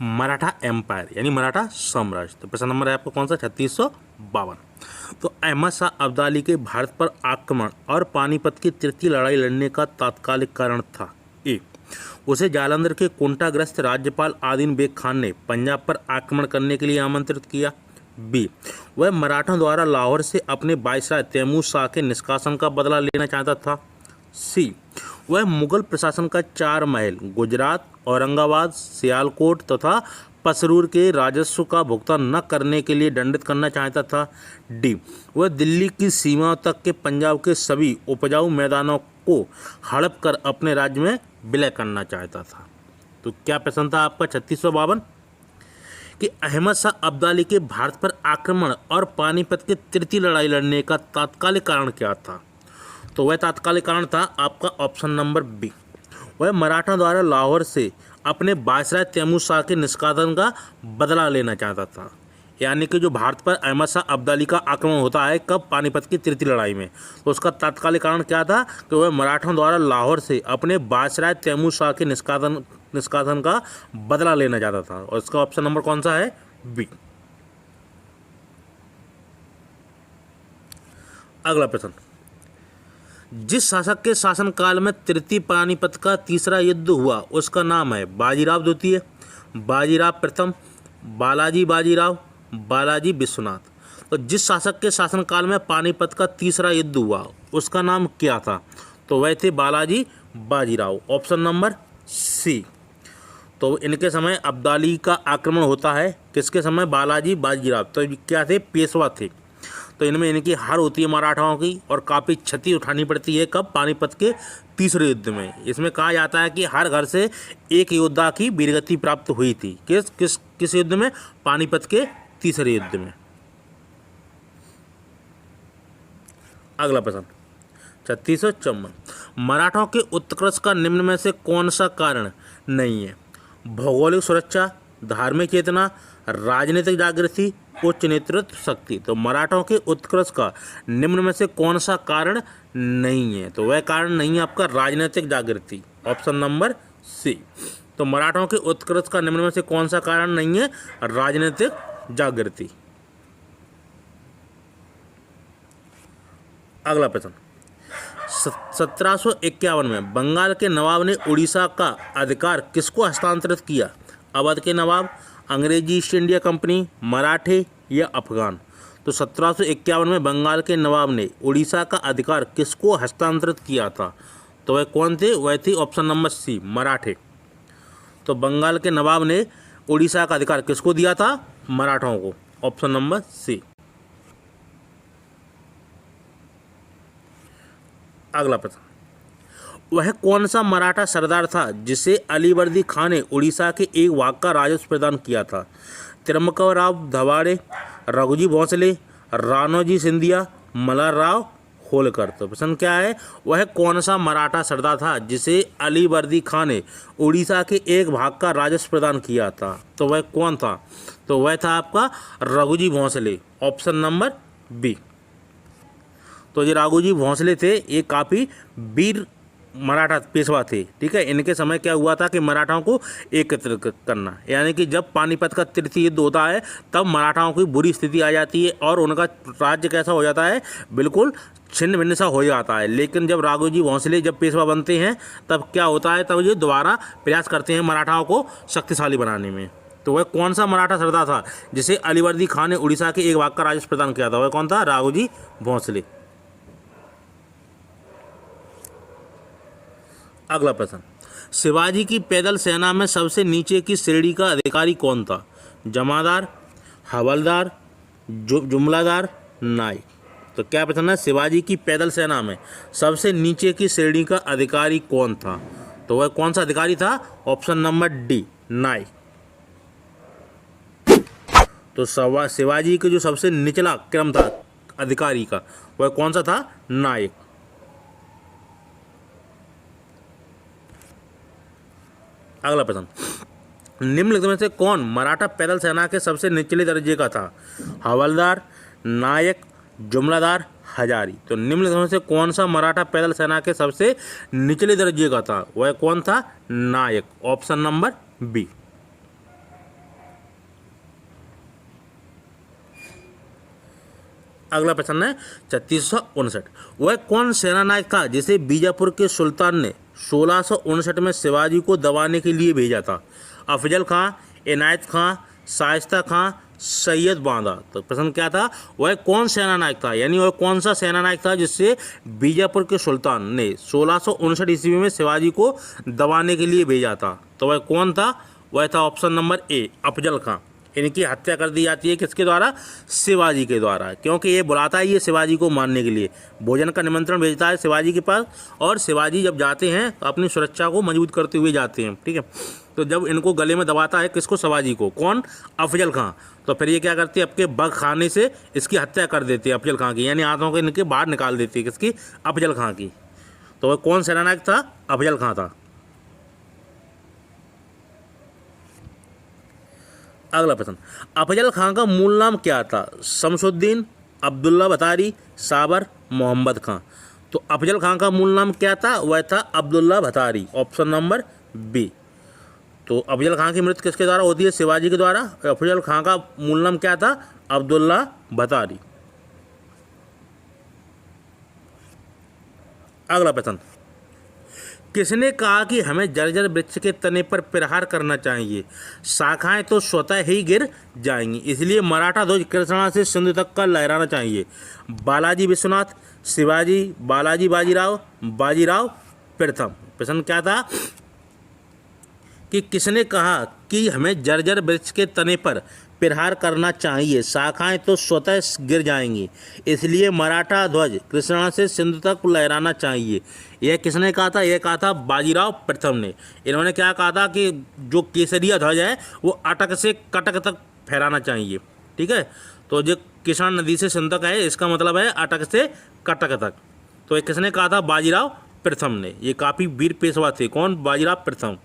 Maratha empire यानी मराठा साम्राज्य। तो प्रश्न नंबर है आपका कौन सा 3652। तो अहमद शाह अब्दाली के भारत पर आक्रमण और पानीपत की तृतीय लड़ाई लड़ने का तात्कालिक कारण था। ए, उसे जालंधर के कुंठाग्रस्त राज्यपाल आदिल बेग खान ने पंजाब पर आक्रमण करने के लिए आमंत्रित किया। बी, वह मराठों द्वारा लाहौर से अपने वायसराय तैमूर शाह के निष्कासन का बदला लेना चाहता था। सी, वह मुगल प्रशासन का 4 महल गुजरात, औरंगाबाद, सियालकोट तथा पसरूर के राजस्व का भुगतान न करने के लिए दंडित करना चाहता था। डी, वह दिल्ली की सीमाओं तक के पंजाब के सभी उपजाऊ मैदानों को हड़प कर अपने राज्य में विलय करना चाहता था। तो क्या प्रश्न था आपका 3652 कि अहमद शाह अब्दाली के भारत पर आक्रमण और पानीपत की तृतीय लड़ाई लड़ने का तात्कालिक कारण क्या था। तो वह तात्कालिक कारण था आपका ऑप्शन नंबर बी, वह मराठा द्वारा लाहौर से अपने वायसराय तैमूर शाह के निष्कासन का बदला लेना चाहता था। यानी कि जो भारत पर अहमद शाह अब्दाली का आक्रमण होता है कब, पानीपत की तृतीय लड़ाई में, तो उसका तात्कालिक कारण क्या था कि वह मराठों द्वारा लाहौर से अपने वायसराय तैमूर शाह के निष्कासन का बदला लेना चाहता था। और इसका ऑप्शन नंबर कौन सा है, बी। अगला प्रश्न, जिस शासक के शासनकाल में तृतीय पानीपत का तीसरा युद्ध हुआ उसका नाम है बाजीराव द्वितीय, बाजीराव प्रथम, बालाजी बाजीराव, बालाजी विश्वनाथ। तो जिस शासक के शासनकाल में पानीपत का तीसरा युद्ध हुआ उसका नाम क्या था, तो वह थे Balaji Bajirao. Option number C. तो इनके समय अब्दाली का आक्रमण होता है, किसके समय, बालाजी बाजीराव। तो क्या थे, पेशवा थे। तो इनमें इनकी हार होती है मराठाओं की और काफ़ी क्षति उठानी पड़ती है कब, पानीपत के तीसरे युद्ध में। इसमें कहा जाता है कि हर घर से एक योद्धा की वीरगति प्राप्त हुई थी। किस किस किस युद्ध में, पानीपत के तीसरे युद्ध में। अगला प्रश्न 3654, मराठों के उत्कर्ष का निम्न में से कौन सा कारण नहीं है। भौगोलिक सुरक्षा, धार्मिक चेतना, राजनीतिक जागृति, उच्च नेतृत्व शक्ति। तो मराठों के उत्कर्ष का निम्न में से कौन सा कारण नहीं है, तो वह कारण नहीं है आपका राजनीतिक जागृति। Option number C. तो मराठों के उत्कर्ष का निम्न में से कौन सा कारण नहीं है, राजनीतिक जागृति। अगला प्रश्न 1751 में बंगाल के नवाब ने उड़ीसा का अधिकार किसको हस्तांतरित किया। अवध के नवाब, अंग्रेजी ईस्ट इंडिया कंपनी, मराठे या अफगान। तो 1751 में बंगाल के नवाब ने उड़ीसा का अधिकार किसको हस्तांतरित किया था, तो वह कौन थे, वह थी ऑप्शन नंबर सी, मराठे। तो बंगाल के नवाब ने उड़ीसा का अधिकार किसको दिया था, मराठों को। Option number C. अगला प्रश्न, वह कौन सा मराठा सरदार था जिसे अलीवर्दी खान ने उड़ीसा के एक भाग का राजस्व प्रदान किया था। तिरुमकराव धवाड़े, रघुजी भोंसले, राणोजी सिंधिया, मल्हारराव होलकर। तो प्रश्न क्या है, वह कौन सा मराठा सरदार था जिसे अलीवर्दी खान ने उड़ीसा के एक भाग का राजस्व प्रदान किया था, तो वह कौन था, तो वह था आपका Raghuji Bhonsle. Option number B. तो ये राघोजी भोंसले थे, ये काफ़ी वीर मराठा पेशवा थे। ठीक है, इनके समय क्या हुआ था कि मराठाओं को एकत्रित करना, यानी कि जब पानीपत का तृतीय युद्ध होता है तब मराठाओं की बुरी स्थिति आ जाती है और उनका राज्य कैसा हो जाता है, बिल्कुल छिन्न भिन्न सा हो जाता है। लेकिन जब राघोजी भोंसले जब पेशवा बनते हैं तब क्या होता है, तब ये दोबारा प्रयास करते हैं मराठाओं को शक्तिशाली बनाने में। तो वह कौन सा मराठा सरदार था जिसे अलीवर्दी खान ने उड़ीसा के एक भाग का राजस्व प्रदान किया था, वह कौन था, राघोजी भोंसले। अगला प्रश्न, शिवाजी की पैदल सेना में सबसे नीचे की श्रेणी का अधिकारी कौन था। जमादार, हवलदार, जुमलादार, नायक। तो क्या प्रश्न है, शिवाजी की पैदल सेना में सबसे नीचे की श्रेणी का अधिकारी कौन था, तो वह कौन सा अधिकारी था। ऑप्शन नंबर डी, नायक। तो शिवाजी के जो सबसे निचला क्रम था अधिकारी का, वह कौन सा था, नायक। अगला प्रश्न, निम्नलिखित में से कौन मराठा पैदल सेना के सबसे निचले दर्जे का था। हवलदार, नायक, जुमलादार, हजारी। तो निम्नलिखित में से कौन सा मराठा पैदल सेना के सबसे निचले दर्जे का था, वह कौन था, नायक। Option number B. अगला प्रश्न है 3659। वह कौन सेनानायक था जिसे बीजापुर के सुल्तान ने 1659 में शिवाजी को दबाने के लिए भेजा था? अफजल खां, इनायत खां, शाइस्ता खां, सैयद बांदा। तो प्रश्न क्या था? वह कौन सेनानायक था, यानी वह कौन सा सेनानायक था जिससे बीजापुर के सुल्तान ने 1659 ईस्वी में शिवाजी को दबाने के लिए भेजा था? तो वह कौन था? वह था ऑप्शन नंबर ए, अफजल खां। इनकी हत्या कर दी जाती है किसके द्वारा? शिवाजी के द्वारा, क्योंकि ये बुलाता है ये शिवाजी को मारने के लिए, भोजन का निमंत्रण भेजता है शिवाजी के पास, और शिवाजी जब जाते हैं तो अपनी सुरक्षा को मजबूत करते हुए जाते हैं। ठीक है, तो जब इनको गले में दबाता है किसको? शिवाजी को। कौन? अफजल खां। तो फिर ये क्या करती है? आपके बग खाने से इसकी हत्या कर देती है अफजल खां की, यानी हाथों के इनके बाहर निकाल देती है किसकी? अफजल खां की। तो वह कौन सेनानायक था? अफजल खां था। अगला प्रश्न, अफजल खां का मूल नाम क्या था? शमसुद्दीन, अब्दुल्ला भतारी, साबर, मोहम्मद खां। तो अफजल खां का मूल नाम क्या था? वह था अब्दुल्ला भतारी, ऑप्शन नंबर बी। तो अफजल खां की मृत्यु किसके द्वारा होती है? शिवाजी के द्वारा। अफजल खां का मूल नाम क्या था? अब्दुल्ला भतारी। अगला प्रश्न, किसने कहा कि हमें जर्जर वृक्ष के तने पर प्रहार करना चाहिए? शाखाएं तो स्वतः ही गिर जाएंगी, इसलिए मराठा ध्वज कृष्णा से सिंधु तक का लहराना चाहिए। बालाजी विश्वनाथ, शिवाजी, बालाजी बाजीराव, बाजीराव प्रथम। प्रश्न क्या था कि किसने कहा कि हमें जर्जर वृक्ष के तने पर प्रहार करना चाहिए? शाखाएं तो स्वतः गिर जाएंगी, इसलिए मराठा ध्वज कृष्णा से सिंधु तक लहराना चाहिए। यह किसने कहा था? यह कहा था बाजीराव प्रथम ने। इन्होंने क्या कहा था कि जो केसरिया ध्वज है वो अटक से कटक तक फहराना चाहिए। ठीक है, तो जो कृष्णा नदी से सिंधु तक है इसका मतलब है अटक से कटक तक। तो ये किसने कहा था? बाजीराव प्रथम ने। ये काफ़ी वीर पेशवा थे। कौन? बाजीराव प्रथम।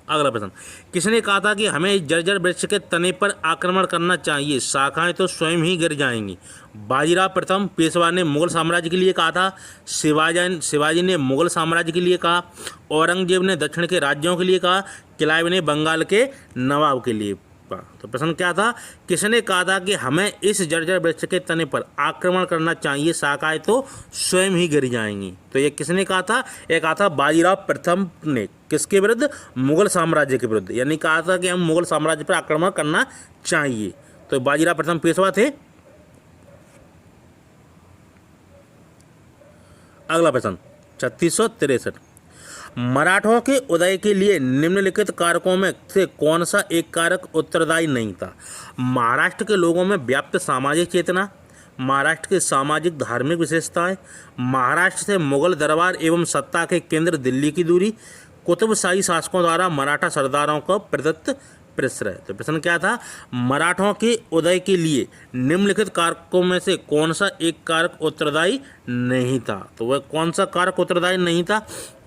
अगला प्रश्न, किसने कहा था कि हमें जर्जर वृक्ष के तने पर आक्रमण करना चाहिए? शाखाएं तो स्वयं ही गिर जाएंगी। बाजीराव प्रथम पेशवा ने मुगल साम्राज्य के लिए कहा था, शिवाजी ने मुगल साम्राज्य के लिए कहा, औरंगजेब ने दक्षिण के राज्यों के लिए कहा, क्लाइव ने बंगाल के नवाब के लिए। तो प्रश्न क्या था? किसने कहा था कि हमें इस जर्जर वृक्ष के तने पर आक्रमण करना चाहिए? शाखाएं तो स्वयं ही गिर जाएंगी। तो ये किसने कहा था? ये कहा था बाजीराव प्रथम ने। किसके विरुद्ध? मुगल साम्राज्य के विरुद्ध, यानी कहा था कि हम मुगल साम्राज्य पर आक्रमण करना चाहिए। तो बाजीराव प्रथम पेशवा थे। अगला प्रश्न 3663, मराठों के उदय के लिए निम्नलिखित कारकों में से कौन सा एक कारक उत्तरदायी नहीं था? महाराष्ट्र के लोगों में व्याप्त सामाजिक चेतना, महाराष्ट्र की सामाजिक धार्मिक विशेषताएं, महाराष्ट्र से मुगल दरबार एवं सत्ता के केंद्र दिल्ली की दूरी, कुतुबशाही शासकों द्वारा मराठा सरदारों को प्रदत्त प्रश्रय। तो प्रश्न क्या था? मराठों के उदय के लिए निम्नलिखित कारकों में से कौन सा एक कारक उत्तरदायी नहीं था? तो वह कौन सा कारक उत्तरदायी नहीं था?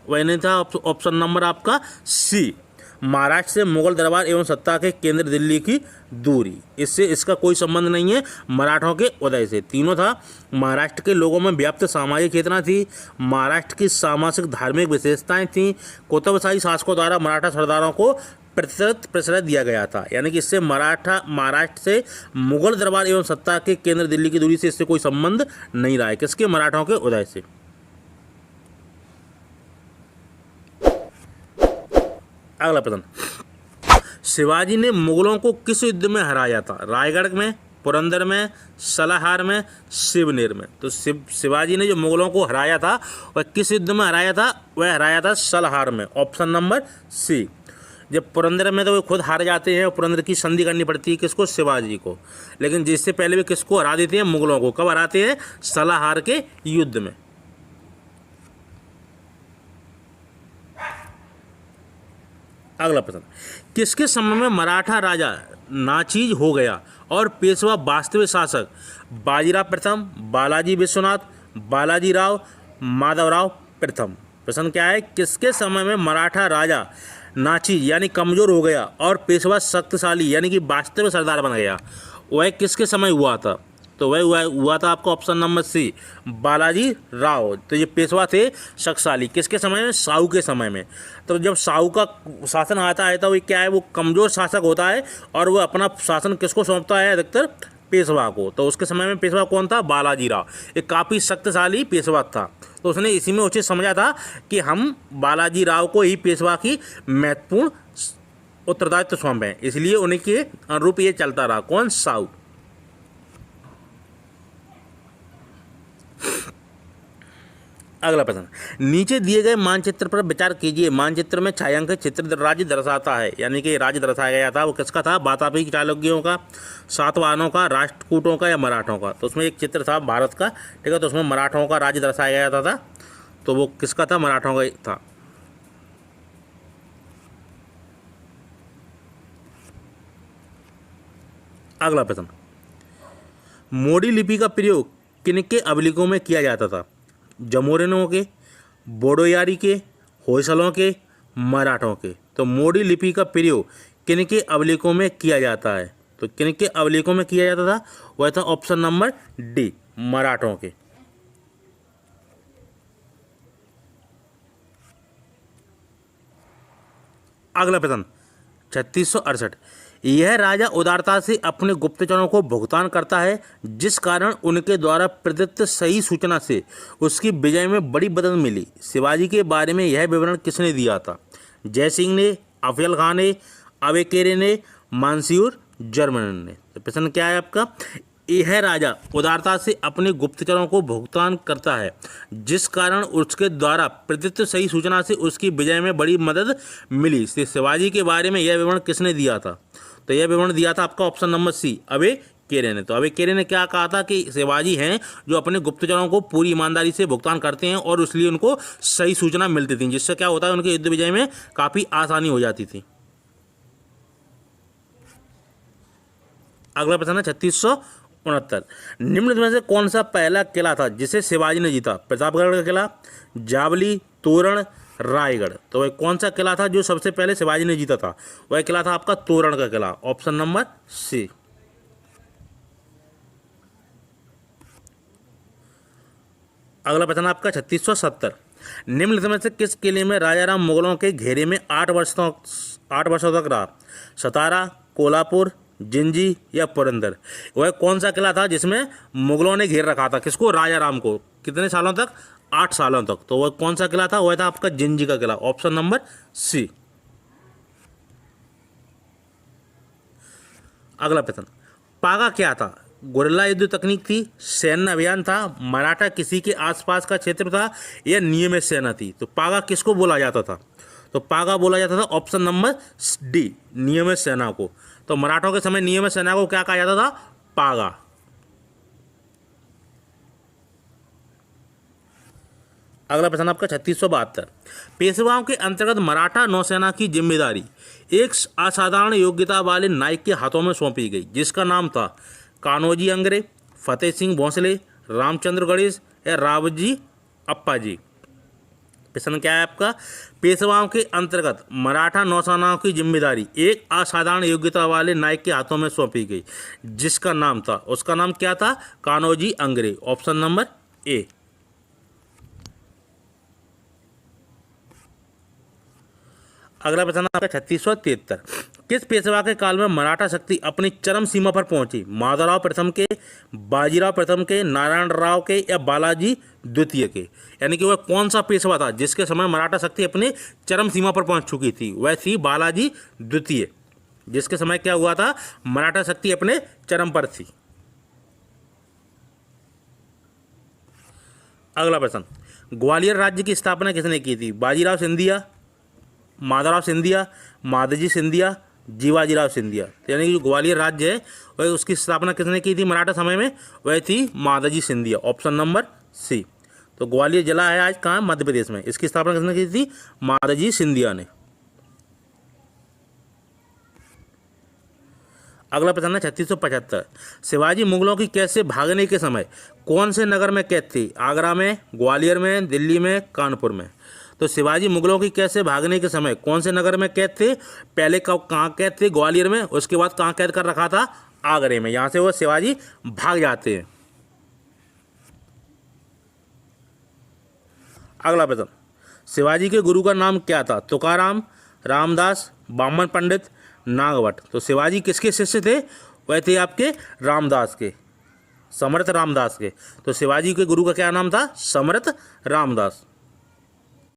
वह नहीं था ऑप्शन नंबर आपका सी, महाराष्ट्र से मुगल दरबार एवं सत्ता के केंद्र दिल्ली की दूरी। इससे इसका कोई संबंध नहीं है मराठों के उदय से। तीनों था, महाराष्ट्र के लोगों में व्याप्त सामाजिक चेतना थी, महाराष्ट्र की सामाजिक धार्मिक विशेषताएं थीं, कुतुबशाही शासकों द्वारा मराठा सरदारों को प्रतिशत प्रश्रय दिया गया था। यानी कि इससे महाराष्ट्र से मुगल दरबार एवं सत्ता के केंद्र दिल्ली की दूरी से इससे कोई संबंध नहीं रहा है। किसके? मराठों के उदय से। अगला प्रश्न, शिवाजी ने मुगलों को किस युद्ध में हराया था? रायगढ़ में, पुरंदर में, सलाहार में, शिवनेर में। तो शिवाजी ने जो मुगलों को हराया था वह किस युद्ध में हराया था? वह हराया था सलाहार में, ऑप्शन नंबर सी। जब पुरंदर में तो वे खुद हार जाते हैं और पुरंदर की संधि करनी पड़ती है किसको? शिवाजी को। लेकिन जिससे पहले वे किसको हरा देते हैं? मुगलों को। कब हराते हैं? सलाहार के युद्ध में। अगला प्रश्न, किसके समय में मराठा राजा नाचीज हो गया और पेशवा वास्तविक शासक? बाजीराव प्रथम, बालाजी विश्वनाथ, बालाजी राव, माधवराव प्रथम। प्रश्न क्या है? किसके समय में मराठा राजा नाचीज यानी कमजोर हो गया और पेशवा शक्तिशाली यानी कि वास्तविक सरदार बन गया? वह किसके समय हुआ था? तो वह हुआ था आपका option number C, Balaji Rao. तो ये पेशवा थे शक्तिशाली, किसके समय में? साहू के समय में। तो जब साहू का शासन आता है तो वो क्या है, वो कमज़ोर शासक होता है और वो अपना शासन किसको सौंपता है? अधिकतर पेशवा को। तो उसके समय में पेशवा कौन था? बालाजी राव। एक काफ़ी शक्तिशाली पेशवा था, तो उसने इसी में उचित समझा था कि हम बालाजी राव को ही पेशवा की महत्वपूर्ण उत्तरदायित्व सौंपें, इसलिए उन्हीं के अनुरूप ये चलता रहा। कौन? साहू। अगला प्रश्न, नीचे दिए गए मानचित्र पर विचार कीजिए। मानचित्र में छायांकित चित्र राज्य दर्शाता है, यानी कि राज्य दर्शाया गया था, वो किसका था? वातापी चालुक्यों का, सातवाहनों का, राष्ट्रकूटों का या मराठों का? तो उसमें एक चित्र था भारत का, ठीक है, तो उसमें मराठों का राज्य दर्शाया गया था, तो वो किसका था? मराठों का था। अगला प्रश्न, मोडी लिपि का प्रयोग किनके अभिलेखों में किया जाता था? जमोरिनों के, बोडोयारी के, होयसलों के, मराठों के? तो मोडी लिपि का प्रयोग किनके अभिलेखों में किया जाता है? तो किनके अभिलेखों में किया जाता था? वह था ऑप्शन नंबर डी, मराठों के। अगला प्रश्न 3668, यह राजा उदारता से अपने गुप्तचरों को भुगतान करता है, जिस कारण उनके द्वारा प्रदत्त सही सूचना से उसकी विजय में बड़ी मदद मिली। शिवाजी के बारे में यह विवरण किसने दिया था? जय सिंह ने, अफजल खान ने, अवेकेरे ने, मानसिंह जर्मन ने? तो प्रश्न क्या है आपका? यह राजा उदारता से अपने गुप्तचरों को भुगतान करता है, जिस कारण उसके द्वारा प्रदत्त सही सूचना से उसकी विजय में बड़ी मदद मिली। शिवाजी के बारे में यह विवरण किसने दिया था? तो यह विवरण दिया था आपका ऑप्शन नंबर सी, अवेकेरे ने। तो अवेकेरे ने क्या कहा था कि शिवाजी हैं जो अपने गुप्तचरों को पूरी ईमानदारी से भुगतान करते हैं और इसलिए उनको सही सूचना मिलती थी, जिससे क्या होता है, उनके युद्ध विजय में काफ़ी आसानी हो जाती थी। अगला प्रश्न है 3669, निम्न में से कौन सा पहला किला था जिसे शिवाजी ने जीता? प्रतापगढ़ का किला, जावली, तोरण, रायगढ़? तो वह कौन सा किला था जो सबसे पहले शिवाजी ने जीता था? वह किला था आपका तोरण का किला, ऑप्शन नंबर सी। अगला प्रश्न आपका 3670, निम्न में से किस किले में राजाराम मुगलों के घेरे में 8 वर्षों तक रहा? सतारा, कोल्हापुर, जिंजी या पुरंदर? वह कौन सा किला था जिसमें मुगलों ने घेर रखा था? किसको? राजाराम को। कितने सालों तक? 8 सालों तक। तो वह कौन सा किला था? वह था आपका जिंजी का किला, ऑप्शन नंबर सी। अगला प्रश्न, पागा क्या था? गुरिल्ला युद्ध तकनीक थी, सैन्य अभियान था, मराठा किसी के आसपास का क्षेत्र था या नियमित सेना थी? तो पागा किसको बोला जाता था? तो पागा बोला जाता था ऑप्शन नंबर डी, नियमित सेना को। तो मराठों के समय नियमित सेना को क्या कहा जाता था? पागा। अगला प्रश्न आपका 3672, पेशवाओं के अंतर्गत मराठा नौसेना की जिम्मेदारी एक असाधारण योग्यता वाले नायक के हाथों में सौंपी गई, जिसका नाम था कान्होजी अंग्रे, फतेह सिंह भोंसले, रामचंद्र गणेश या रावजी अप्पाजी? प्रश्न क्या है आपका? पेशवाओं के अंतर्गत मराठा नौसेना की जिम्मेदारी एक असाधारण योग्यता वाले नायक के हाथों में सौंपी गई, जिसका नाम था, उसका नाम क्या था? Kanhoji Angre, option number A. अगला प्रश्न आपका 3673, किस पेशवा के काल में मराठा शक्ति अपनी चरम सीमा पर पहुंची? माधवराव प्रथम के, बाजीराव प्रथम के, नारायण राव के या बालाजी द्वितीय के? यानी कि वह कौन सा पेशवा था जिसके समय मराठा शक्ति अपने चरम सीमा पर पहुंच चुकी थी? वह थी बालाजी द्वितीय, जिसके समय क्या हुआ था? मराठा शक्ति अपने चरम पर थी। अगला प्रश्न, ग्वालियर राज्य की स्थापना किसने की थी? बाजीराव सिंधिया, माधवराव सिंधिया, माधोजी सिंधिया, जीवाजीराव सिंधिया? यानी कि जो ग्वालियर राज्य है वह उसकी स्थापना किसने की थी मराठा समय में? वह थी माधोजी सिंधिया, ऑप्शन नंबर सी। तो ग्वालियर जिला है आज कहाँ? मध्य प्रदेश में। इसकी स्थापना किसने की थी? माधोजी सिंधिया ने। अगला प्रश्न है 3675, शिवाजी मुगलों की कैद से भागने के समय कौन से नगर में कैद थे? आगरा में, ग्वालियर में, दिल्ली में, कानपुर में? तो शिवाजी मुगलों की कैद से भागने के समय कौन से नगर में कैद थे? पहले कहाँ कैद थे? ग्वालियर में। उसके बाद कहाँ कैद कर रखा था? आगरे में। यहाँ से वो शिवाजी भाग जाते हैं। अगला प्रश्न, शिवाजी के गुरु का नाम क्या था? तुकाराम, रामदास, बामन पंडित, नागभट्ट। तो शिवाजी किसके शिष्य थे? वह थे आपके रामदास के, समर्थ रामदास के। तो शिवाजी के गुरु का क्या नाम था? समर्थ रामदास।